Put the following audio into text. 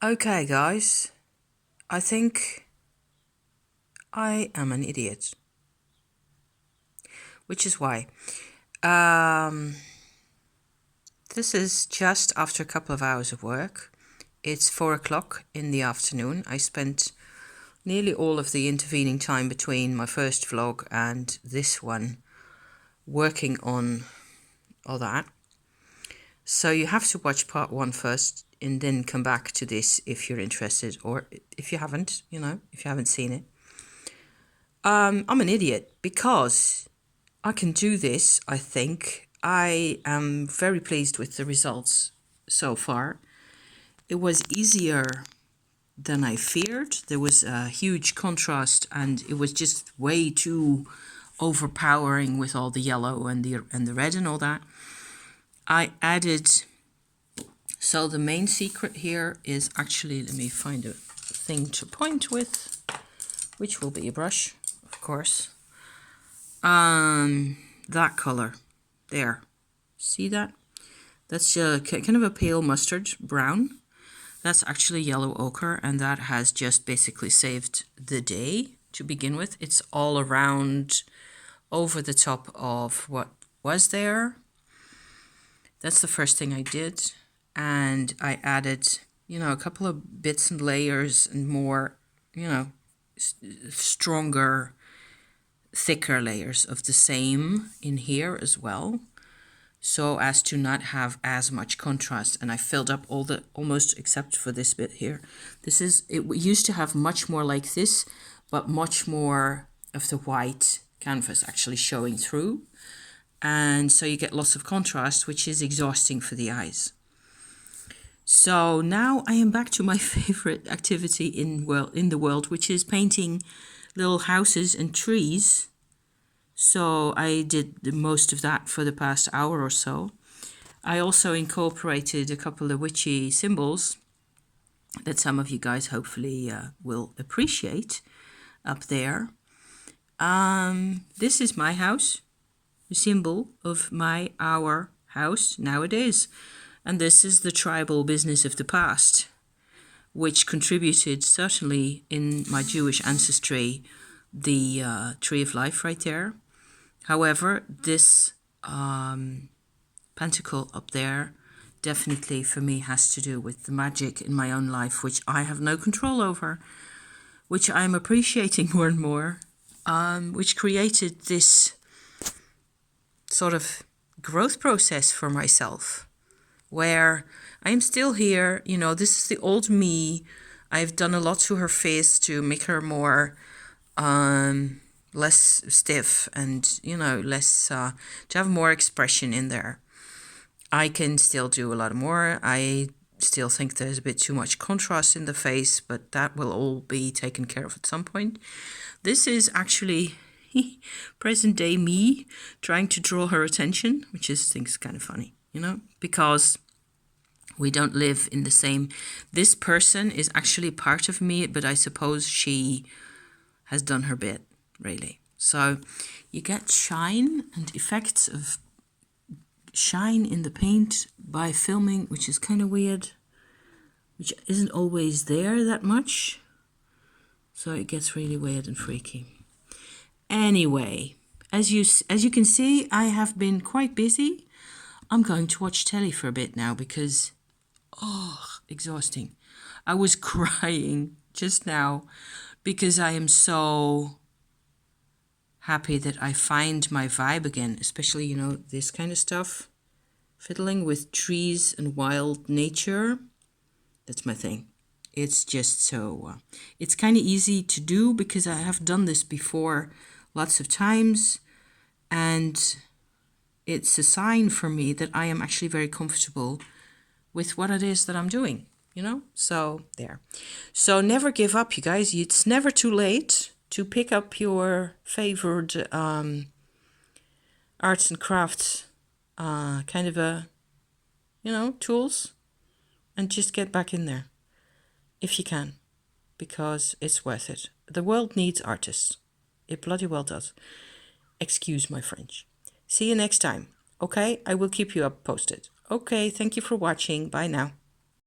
Okay, guys, I think I am an idiot. Which is why. This is just after a couple of hours of work. It's 4 o'clock in the afternoon. I spent nearly all of the intervening time between my first vlog and this one working on all that. So you have to watch part 1 first and then come back to this if you're interested, or if you haven't, if you haven't seen it. I'm an idiot because I can do this, I think. I am very pleased with the results so far. It was easier than I feared. There was a huge contrast and it was just way too overpowering with all the yellow and the red and all that. I added, so the main secret here is actually, let me find a thing to point with, which will be a brush, of course. That color there, see that? That's kind of a pale mustard brown. That's actually yellow ochre, and that has just basically saved the day to begin with. It's all around over the top of what was there. That's the first thing I did, and I added, a couple of bits and layers and more, stronger, thicker layers of the same in here as well, so as to not have as much contrast. And I filled up all the, almost except for this bit here. It used to have much more like this, but much more of the white canvas actually showing through. And so you get lots of contrast, which is exhausting for the eyes. So now I am back to my favorite activity in the world, which is painting little houses and trees. So I did the most of that for the past hour or so. I also incorporated a couple of witchy symbols that some of you guys hopefully will appreciate up there. This is my house, the symbol of our house nowadays. And this is the tribal business of the past, which contributed certainly in my Jewish ancestry, the tree of life right there. However, this pentacle up there definitely for me has to do with the magic in my own life, which I have no control over, which I'm appreciating more and more, which created this sort of growth process for myself, where I am still here. This is the old me. I've done a lot to her face to make her more less stiff and less to have more expression in there. I can still do a lot more. I still think there's a bit too much contrast in the face, but that will all be taken care of at some point. This is actually present day me trying to draw her attention, which I think is kind of funny, because we don't live in the same. This person is actually part of me, but I suppose she has done her bit, really. So you get shine and effects of shine in the paint by filming, which is kind of weird, which isn't always there that much. So it gets really weird and freaky. Anyway, as you can see, I have been quite busy. I'm going to watch telly for a bit now because, exhausting. I was crying just now because I am so happy that I find my vibe again, especially, this kind of stuff. Fiddling with trees and wild nature, that's my thing. It's just so, it's kind of easy to do because I have done this before lots of times, and it's a sign for me that I am actually very comfortable with what it is that I'm doing, So there. So never give up, you guys. It's never too late to pick up your favored arts and crafts kind of tools and just get back in there if you can, because it's worth it. The world needs artists. It bloody well does. Excuse my French. See you next time. Okay, I will keep you up posted. Okay, thank you for watching. Bye now.